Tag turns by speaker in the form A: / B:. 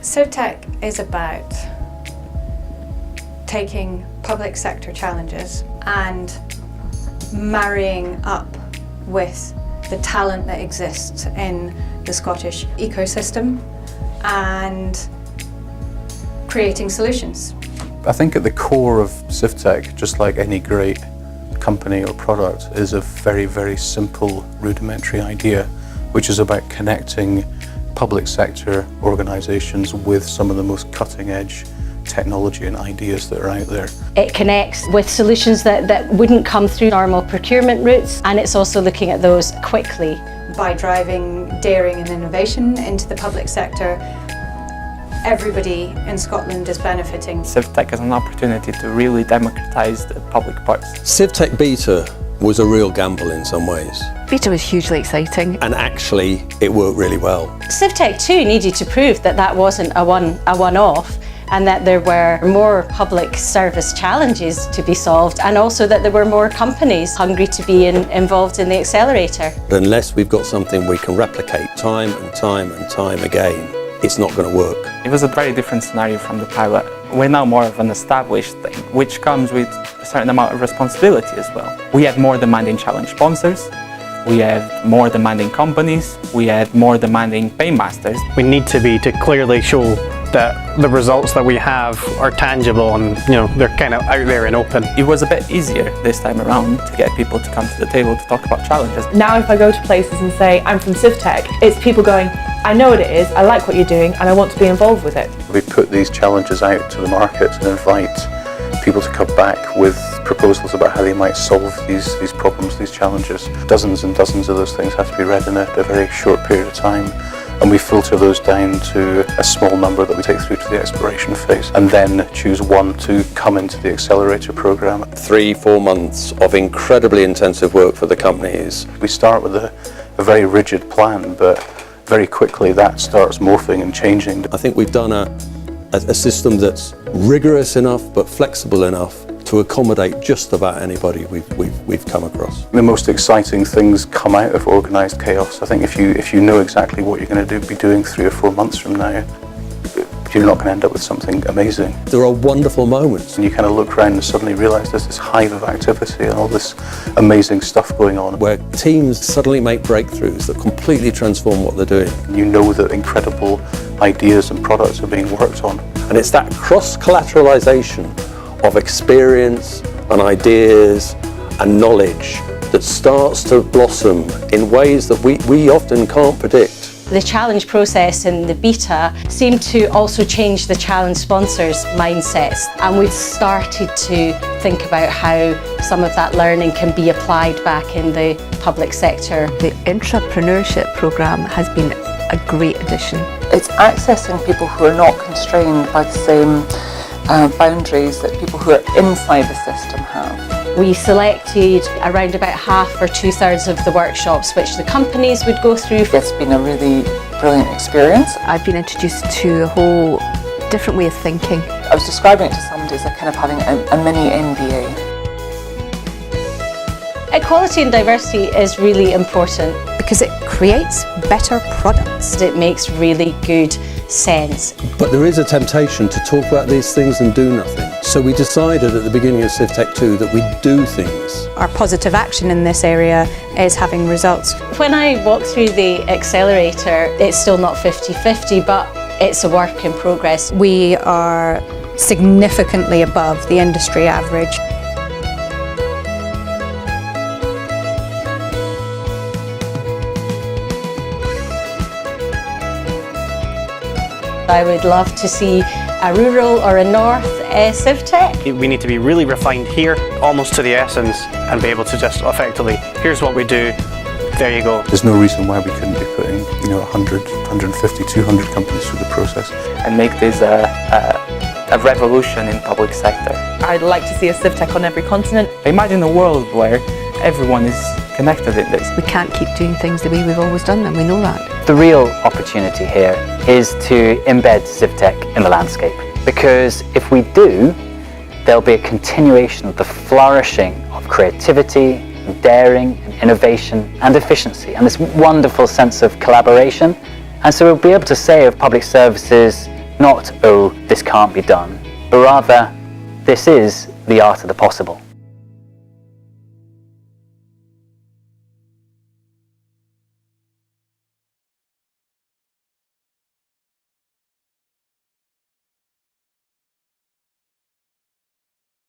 A: CivTech is about taking public sector challenges and marrying up with the talent that exists in the Scottish ecosystem and creating solutions.
B: I think at the core of CivTech, just like any great company or product, is a very, very simple, rudimentary idea, which is about connecting public sector organisations with some of the most cutting-edge technology and ideas that are out there.
C: It connects with solutions that wouldn't come through normal procurement routes, and it's also looking at those quickly.
A: By driving daring and innovation into the public sector, everybody in Scotland is benefiting.
D: CivTech has an opportunity to really democratise the public parts.
E: SIF Tech Beta was a real gamble in some ways.
F: Beta was hugely exciting.
E: And actually, it worked really well.
C: CivTech too needed to prove that that wasn't a one-off, and that there were more public service challenges to be solved, and also that there were more companies hungry to be involved in the accelerator.
E: Unless we've got something we can replicate time and time and time again, it's not going to work.
D: It was a very different scenario from the pilot. We're now more of an established thing, which comes with a certain amount of responsibility as well. We have more demanding challenge sponsors, we have more demanding companies, we have more demanding paymasters.
G: We need to clearly show that the results that we have are tangible and they're kind of out there and open.
D: It was a bit easier this time around to get people to come to the table to talk about challenges.
H: Now if I go to places and say I'm from CivTech, it's people going, I know what it is, I like what you're doing and I want to be involved with it.
B: We put these challenges out to the market and invite people to come back with proposals about how they might solve these problems, these challenges. Dozens and dozens of those things have to be read in a very short period of time. And we filter those down to a small number that we take through to the exploration phase, and then choose one to come into the accelerator programme.
E: 3-4 months of incredibly intensive work for the companies.
B: We start with a very rigid plan, but very quickly that starts morphing and changing.
E: I think we've done a system that's rigorous enough but flexible enough to accommodate just about anybody we've come across.
B: The most exciting things come out of organised chaos. I think if you know exactly what you're going to be doing 3 or 4 months from now, you're not going to end up with something amazing.
E: There are wonderful moments.
B: And you kind of look around and suddenly realise there's this hive of activity and all this amazing stuff going on.
E: Where teams suddenly make breakthroughs that completely transform what they're doing.
B: You know that incredible ideas and products are being worked on.
E: And it's that cross-collateralisation of experience and ideas and knowledge that starts to blossom in ways that we often can't predict.
C: The challenge process in the beta seemed to also change the challenge sponsors' mindsets, and we've started to think about how some of that learning can be applied back in the public sector.
F: The Intrapreneurship programme has been a great addition.
I: It's accessing people who are not constrained by the same boundaries that people who are inside the system have.
C: We selected around about half or 2/3 of the workshops which the companies would go through.
I: It's been a really brilliant experience.
F: I've been introduced to a whole different way of thinking.
I: I was describing it to somebody as kind of having a mini MBA.
C: Equality and diversity is really important
J: because it creates better products.
C: It makes really good sense.
E: But there is a temptation to talk about these things and do nothing. So we decided at the beginning of CivTech 2 that we'd do things.
J: Our positive action in this area is having results.
C: When I walk through the accelerator, it's still not 50-50, but it's a work in progress.
J: We are significantly above the industry average.
C: I would love to see a rural or a north CivTech.
G: We need to be really refined here, almost to the essence, and be able to just effectively, here's what we do, there you go.
B: There's no reason why we couldn't be putting 100, 150, 200 companies through the process.
D: And make this a revolution in public sector.
H: I'd like to see a CivTech on every continent.
D: Imagine a world where everyone is connected in this.
F: We can't keep doing things the way we've always done them, we know that.
K: The real opportunity here is to embed CivTech in the landscape, because if we do, there'll be a continuation of the flourishing of creativity, daring, innovation and efficiency, and this wonderful sense of collaboration. And so we'll be able to say of public services, Not, oh, this can't be done, but rather, this is the art of the possible.